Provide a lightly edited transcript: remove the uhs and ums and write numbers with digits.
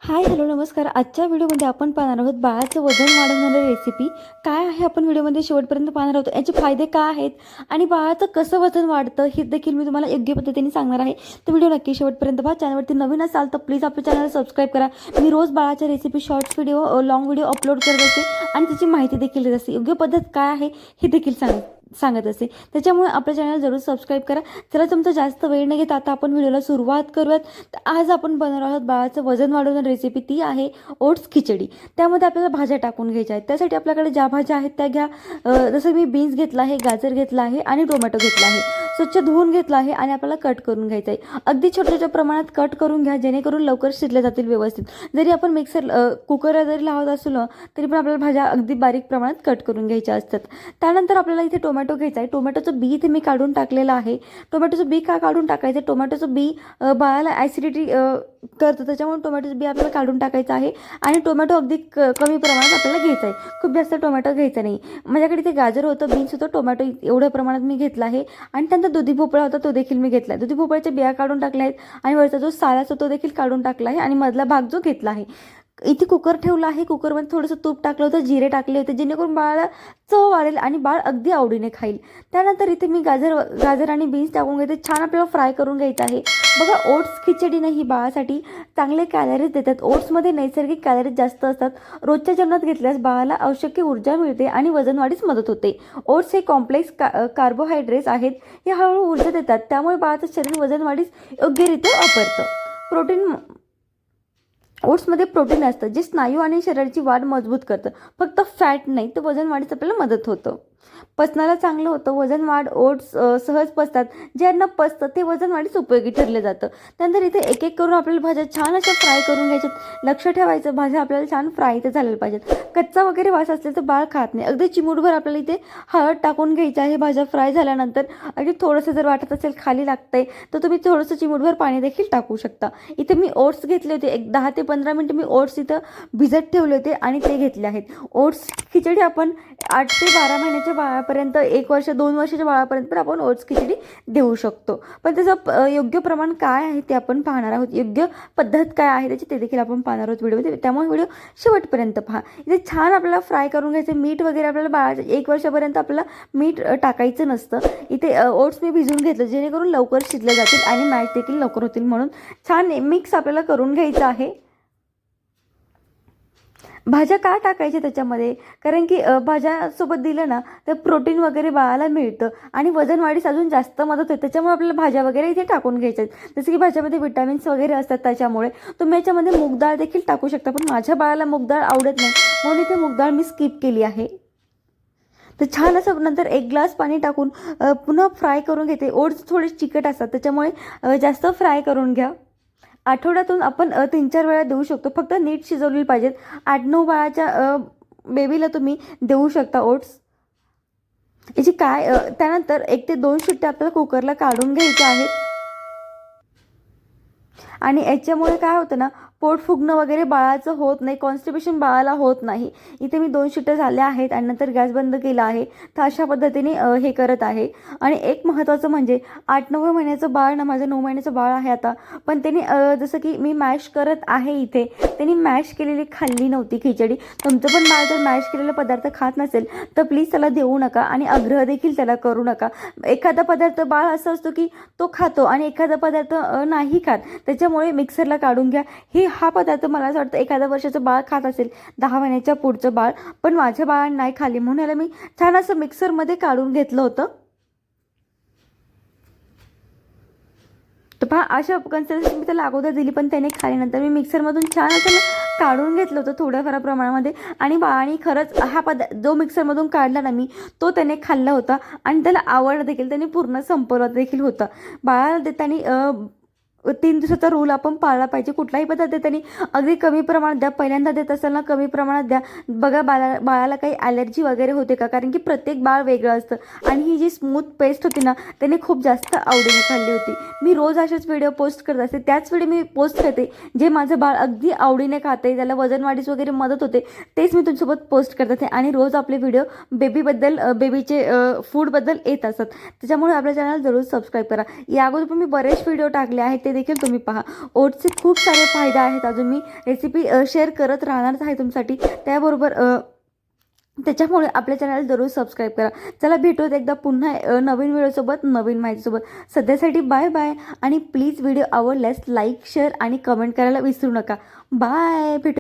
Hi hello नमस्कार. आजच्या व्हिडिओमध्ये आपण पाहणार आहोत बाळाचं वजन वाढवणारी रेसिपी काय आहे. आपण व्हिडिओमध्ये शेवटपर्यंत पाहणार आहोत. याचे फायदे काय आहेत आणि बाळाचं कसं वजन वाढतं हे देखील मी तुम्हाला योग्य पद्धतीने सांगणार आहे. तर व्हिडिओ नक्की शेवटपर्यंत पहा. चॅनलवरती नवीन असाल तर प्लीज आपल्या चॅनल सबस्क्राईब करा. मी रोज बाळाच्या recipe shorts video long video upload करत असते आणि त्याची माहिती देखील देत असते. योग्य पद्धत काय आहे हे देखील सांगत असते. त्याच्यामुळे आपल्या चॅनल जरूर सबस्क्राईब करा. चला तुमचा जास्त वेळ न घेता आता आपण व्हिडिओला सुरुवात करूयात. तर आज आपण बनवणार आहोत बाळाचं वजन वाढवणारी रेसिपी. ती आहे ओट्स खिचडी. त्यामध्ये आपल्याला भाज्या टाकून घ्यायच्या आहेत. त्यासाठी आपल्याकडे ज्या भाज्या आहेत त्या घ्या. जसं मी बीन्स घेतला आहे, गाजर घेतला आहे आणि टोमॅटो घेतला आहे. स्वच्छ धुवून घेतला आहे आणि आपल्याला कट करून घ्यायचं आहे. अगदी छोट्या प्रमाणात कट करून घ्या जेणेकरून लवकर शिजल्या जातील व्यवस्थित. जरी आपण कुकरला जरी लावत असलो तरी पण आपल्याला भाज्या अगदी बारीक प्रमाणात कट करून घ्यायच्या असतात. त्यानंतर आपल्याला इथे टोमॅटो घ्यायचा आहे. टोमॅटोचं बी इथे मी काढून टाकलेलं आहे. टोमॅटोचं बी का काढून टाकायचं? टोमॅटोचं बी बाळाला ॲसिडिटी करतं, त्याच्यामुळे टोमॅटोचं बी आपल्याला काढून टाकायचं आहे. आणि टोमॅटो अगदी कमी प्रमाणात आपल्याला घ्यायचा आहे. खूप जास्त टोमॅटो घ्यायचा नाही. माझ्याकडे इथे गाजर होतं, बीन्स होतं, टोमॅटो एवढ्या प्रमाणात मी घेतला आहे. आणि त्यानंतर दुधी भोपळा होता, तो देखील मी घेतला आहे. दुधी भोपळ्याच्या बिया काढून टाकल्या आहेत आणि वरचा जो साल असतो तो देखील काढून टाकला आहे आणि मधला भाग जो घेतला आहे. इथे कुकर ठेवला आहे. कुकरमध्ये थोडंसं तूप टाकलं होतं, जिरे टाकले होते जेणेकरून बाळाला चव वाढेल आणि बाळ अगदी आवडीने खाईल. त्यानंतर इथे मी गाजर आणि बीन्स टाकून घेते. छान आपल्याला फ्राय करून घ्यायचं आहे. बघा, ओट्स खिचडी नाही, बाळासाठी चांगले कॅलरीज देतात. ओट्समध्ये नैसर्गिक कॅलरीज जास्त असतात. रोजच्या जेवणात घेतल्यास बाळाला आवश्यक ऊर्जा मिळते आणि वजन वाढीस मदत होते. ओट्स हे कॉम्प्लेक्स कार्बोहायड्रेट्स आहेत. हे हळूहळू ऊर्जा देतात, त्यामुळे बाळाचं शरीर वजन वाढीस योग्यरित्या वापरतं. ओट्समध्ये प्रोटीन असतं जे स्नायू आणि शरीराची वाढ मजबूत करतं. फक्त फॅट नाही तर वजन वाढीस आपल्याला मदत होतं. पचनाला चांगलं होतं. वजन वाढ ओट्स सहज पचतात. ज्यांना पचतं ते वजन वाढीस उपयोगी ठरलं जातं. त्यानंतर इथे एक एक करून आपल्याला भाज्या छान अशा फ्राय करून घ्यायच्यात. लक्ष ठेवायचं, भाज्या आपल्याला छान फ्राय तर झालेल्या पाहिजेत. कच्चा वगैरे वास असेल तर बाळ खात नाही. अगदी चिमूटभर आपल्याला इथे हळद टाकून घ्यायची आहे. भाज्या फ्राय झाल्यानंतर अगदी थोडंसं जर वाटत असेल खाली लागतंय तर तुम्ही थोडंसं चिमूटभर पाणी देखील टाकू शकता. इथे मी ओट्स घेतले होते. एक 10 ते 15 मिनिटं मी ओट्स इथं भिजत ठेवले होते आणि ते घेतले आहेत. ओट्स खिचडी आपण 8 ते 12 महिन्याच्या बाळापर्यंत, 1 वर्ष 2 वर्षाच्या बाळापर्यंत पण आपण ओट्स खिचडी देऊ शकतो. पण त्याचं योग्य प्रमाण काय आहे ते आपण पाहणार आहोत. योग्य पद्धत काय आहे त्याची ते देखील आपण पाहणार आहोत व्हिडिओमध्ये. त्यामुळे व्हिडिओ शेवटपर्यंत पहा. इथे छान आपल्याला फ्राय करून घ्यायचं. मीठ वगैरे आपल्याला बाळाच्या 1 वर्षापर्यंत आपल्याला मीठ टाकायचं नसतं. इथे ओट्स मी भिजवून घेतलं जेणेकरून लवकर शिजले जातील आणि मॅश देखील लवकर होतील. म्हणून छान मिक्स आपल्याला करून घ्यायचं आहे. भाज्या का टाकायच्या त्याच्यामध्ये? कारण की भाज्यासोबत दिलं ना तर प्रोटीन वगैरे बाळाला मिळतं आणि वजन वाढीस अजून जास्त मदत होते. त्याच्यामुळे आपल्याला भाज्या वगैरे इथे टाकून घ्यायच्या आहेत. जसं की भाज्यामध्ये विटॅमिन्स वगैरे असतात. त्याच्यामुळे तुम्ही याच्यामध्ये मूग डाळ देखील टाकू शकता. पण माझ्या बाळाला मूग डाळ आवडत नाही म्हणून इथे मूग डाळ मी स्किप केली आहे. तर छान असं नंतर 1 ग्लास पाणी टाकून पुन्हा फ्राय करून घेते. ओट्स थोडे चिकट असतात त्याच्यामुळे जास्त फ्राय करून घ्या. आठवड्यातून आपण 3-4 वेळा देऊ शकतो. फक्त नीट शिजवलेली पाहिजेत. 8-9 बाळाच्या बेबीला तुम्ही देऊ शकता ओट्स. याची त्यानंतर 1 ते 2 शिट्ट्या आपल्याला कुकरला काढून घ्यायच्या आहेत. आणि याच्यामुळे काय होतं ना, पोट फुगणं वगैरे बाळाचं होत नाही. कॉन्स्टिपेशन बाळाला होत नाही. इथे मी 2 शिट्ट्या झाल्या आहेत आणि नंतर गॅस बंद केला आहे. तर अशा पद्धतीने हे करत आहे. आणि एक महत्त्वाचं म्हणजे 8-9 महिन्याचं बाळ ना, माझं 9 महिन्याचं बाळ आहे आता, पण त्याने जसं की मी मॅश करत आहे इथे, त्यांनी मॅश केलेली खाल्ली नव्हती खिचडी. तुमचं पण बाळ जर मॅश केलेला पदार्थ खात नसेल तर प्लीज त्याला देऊ नका आणि आग्रह देखील त्याला करू नका. एखादा पदार्थ बाळ असं असतो की तो खातो आणि एखादा पदार्थ नाही खात. त्याच्यामुळे मिक्सरला काढून घ्या. हा पदार्थ मला असं वाटतं एखाद्या वर्षाचं बाळ खात असेल, 10 महिन्याच्या पुढचं बाळ, पण माझ्या बाळाने नाही खाल्ली म्हणून याला मी छान असं मिक्सरमध्ये काढून घेतलं होतं. तर पहा, अशा कन्सिस्टन्सी मी त्याला अगोदर दिली पण त्याने खाल्ल्यानंतर मी मिक्सरमधून छान असं काढून घेतलं होतं थोड्याफार प्रमाणामध्ये. आणि बाळाने खरंच हा जो मिक्सरमधून काढला ना मी, तो त्याने खाल्ला होता आणि त्याला आवडला देखील. त्याने पूर्ण संपवला देखील होता. बाळाला देताना 3 दिवसाचा रूल आपण पाळला पाहिजे. कुठलाही पदार्थ देताना अगदी कमी प्रमाणात द्या. पहिल्यांदा देत असताना कमी प्रमाणात द्या. बघा बाळाला काही ॲलर्जी वगैरे होते का? कारण की प्रत्येक बाळ वेगळं असतं. आणि ही जी स्मूथ पेस्ट होती ना, त्याने खूप जास्त आवडीने खाल्ली होती. मी रोज असेच व्हिडिओ पोस्ट करत असते. त्याच वेळी मी पोस्ट करते जे माझं बाळ अगदी आवडीने खाते, त्याला वजन वाढीस वगैरे मदत होते, तेच मी तुमच्यासोबत पोस्ट करत असते. आणि रोज आपले व्हिडिओ बेबीचे फूडबद्दल येत असतात. त्याच्यामुळे आपल्या चॅनल जरूर सबस्क्राईब करा. या अगोदर पण मी बरेच व्हिडिओ टाकले आहेत, ते देखील तुम्ही पहा. ओट्सचे खूप सारे फायदे आहेत. अजून मी रेसिपी शेअर करत राहणारच आहे तुमच्यासाठी. त्याबरोबर त्याच्यामुळे आपल्या चॅनल जरूर सबस्क्राईब करा. चला भेटूत एकदा पुन्हा नवीन व्हिडिओसोबत, नवीन माहितीसोबत. सध्यासाठी बाय बाय. आणि प्लीज व्हिडिओ आवडल्यास लाईक, शेअर आणि कमेंट करायला विसरू नका. बाय. भेटू.